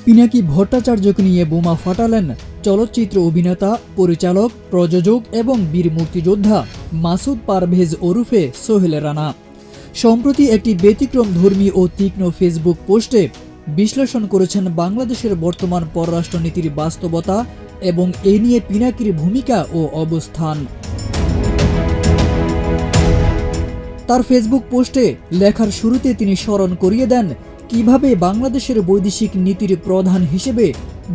পিনাকি ভট্টাচার্যকে নিয়ে বোমা ফাটালেন চলচ্চিত্র অভিনেতা, পরিচালক, প্রযোজক এবং বীর মুক্তিযোদ্ধা মাসুদ পারভেজ ওরফে সোহেল রানা। সম্প্রতি একটি ব্যতিক্রমধর্মী ও তীক্ষ্ণ ফেসবুক পোস্টে বিশ্লেষণ করেছেন বাংলাদেশের বর্তমান পররাষ্ট্রনীতির বাস্তবতা এবং এ নিয়ে পিনাকির ভূমিকা ও অবস্থান। তার ফেসবুক পোস্টে লেখার শুরুতে তিনি স্মরণ করিয়ে দেন কিভাবে বাংলাদেশের বৈদেশিক নীতির প্রধান হিসেবে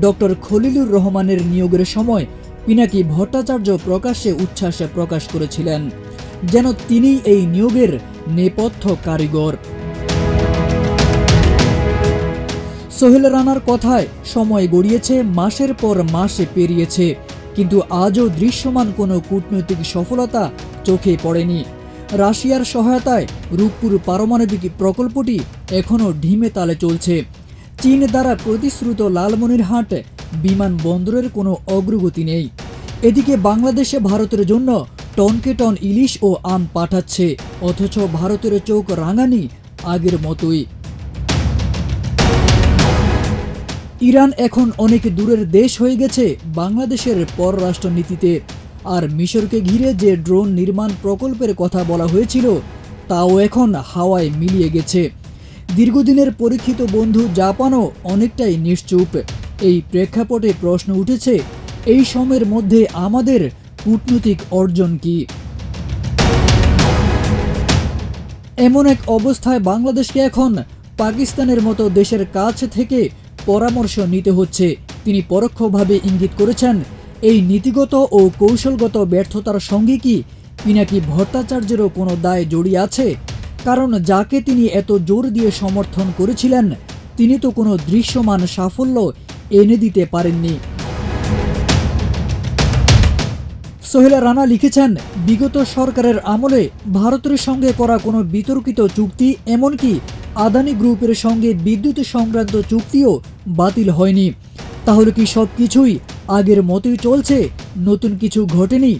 ডক্টর খলিলুর রহমানের নিয়োগের সময় পিনাকি ভট্টাচার্য প্রকাশ্যে উচ্ছ্বাস প্রকাশ করেছিলেন, যেন তিনি এই নিয়োগের নেপথ্য কারিগর। সোহেল রানার কথায় সময় গড়িয়েছে, মাসের পর মাস পেরিয়েছে, কিন্তু আজও দৃশ্যমান কোনো কূটনৈতিক সফলতা চোখে পড়েনি। রাশিয়ার সহায়তায় রূপপুর পারমাণবিক প্রকল্পটি এখনও ঢিমে তালে চলছে। চীন দ্বারা প্রতিশ্রুত লালমনিরহাট বিমানবন্দরের কোনো অগ্রগতি নেই। এদিকে বাংলাদেশে ভারতের জন্য টনকে টন ইলিশ ও আম পাঠাচ্ছে, অথচ ভারতের চোখ রাঙানি আগের মতোই। ইরান এখন অনেক দূরের দেশ হয়ে গেছে বাংলাদেশের পররাষ্ট্রনীতিতে। আর মিশরকে ঘিরে যে ড্রোন নির্মাণ প্রকল্পের কথা বলা হয়েছিল তাও এখন হাওয়ায় মিলিয়ে গেছে। দীর্ঘদিনের পরীক্ষিত বন্ধু জাপানও অনেকটাই নিশ্চুপ। এই প্রেক্ষাপটে প্রশ্ন উঠেছে, এই সময়ের মধ্যে আমাদের কূটনৈতিক অর্জন কি? এমন এক অবস্থায় বাংলাদেশকে এখন পাকিস্তানের মতো দেশের কাছ থেকে পরামর্শ নিতে হচ্ছে। তিনি পরোক্ষভাবে ইঙ্গিত করেছেন, এই নীতিগত ও কৌশলগত ব্যর্থতার সঙ্গে কি পিনাকি ভট্টাচার্যেরও কোনো দায় জড়িয়ে আছে? কারণ যাকে তিনি এত জোর দিয়ে সমর্থন করেছিলেন তিনি তো কোনো দৃশ্যমান সাফল্য এনে দিতে পারেননি। সোহেল রানা লিখেছেন, বিগত সরকারের আমলে ভারতের সঙ্গে করা কোনো বিতর্কিত চুক্তি, এমনকি আদানি গ্রুপের সঙ্গে বিদ্যুৎ সংক্রান্ত চুক্তিও বাতিল হয়নি। তাহলে কি সব কিছুই আগের মতোই চলছে, নতুন কিছু ঘটেনি?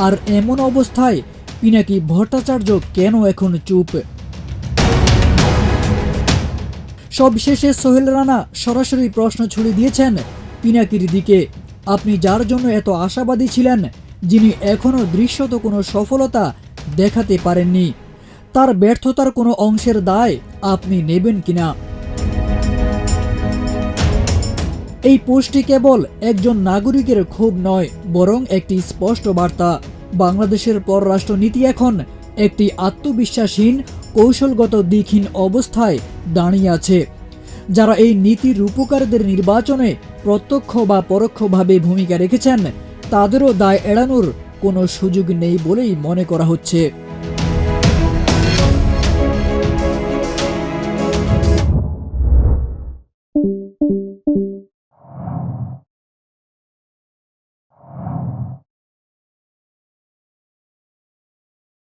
আর এমন অবস্থায় পিনাকি ভট্টাচার্য কেন এখন চুপ? সবশেষে সোহেল রানা সরাসরি প্রশ্ন ছুড়ে দিয়েছেন পিনাকির দিকে, আপনি যার জন্য এত আশাবাদী ছিলেন, যিনি এখনও দৃশ্যত কোনো সফলতা দেখাতে পারেননি, তার ব্যর্থতার কোনো অংশের দায় আপনি নেবেন কিনা? এই পোস্টটি কেবল একজন নাগরিকের ক্ষোভ নয়, বরং একটি স্পষ্ট বার্তা। বাংলাদেশের পররাষ্ট্রনীতি এখন একটি আত্মবিশ্বাসহীন, কৌশলগত দিকহীন অবস্থায় দাঁড়িয়ে আছে। যারা এই নীতির রূপকারদের নির্বাচনে প্রত্যক্ষ বা পরোক্ষভাবে ভূমিকা রেখেছেন তাদেরও দায় এড়ানোর কোনো সুযোগ নেই বলেই মনে করা হচ্ছে।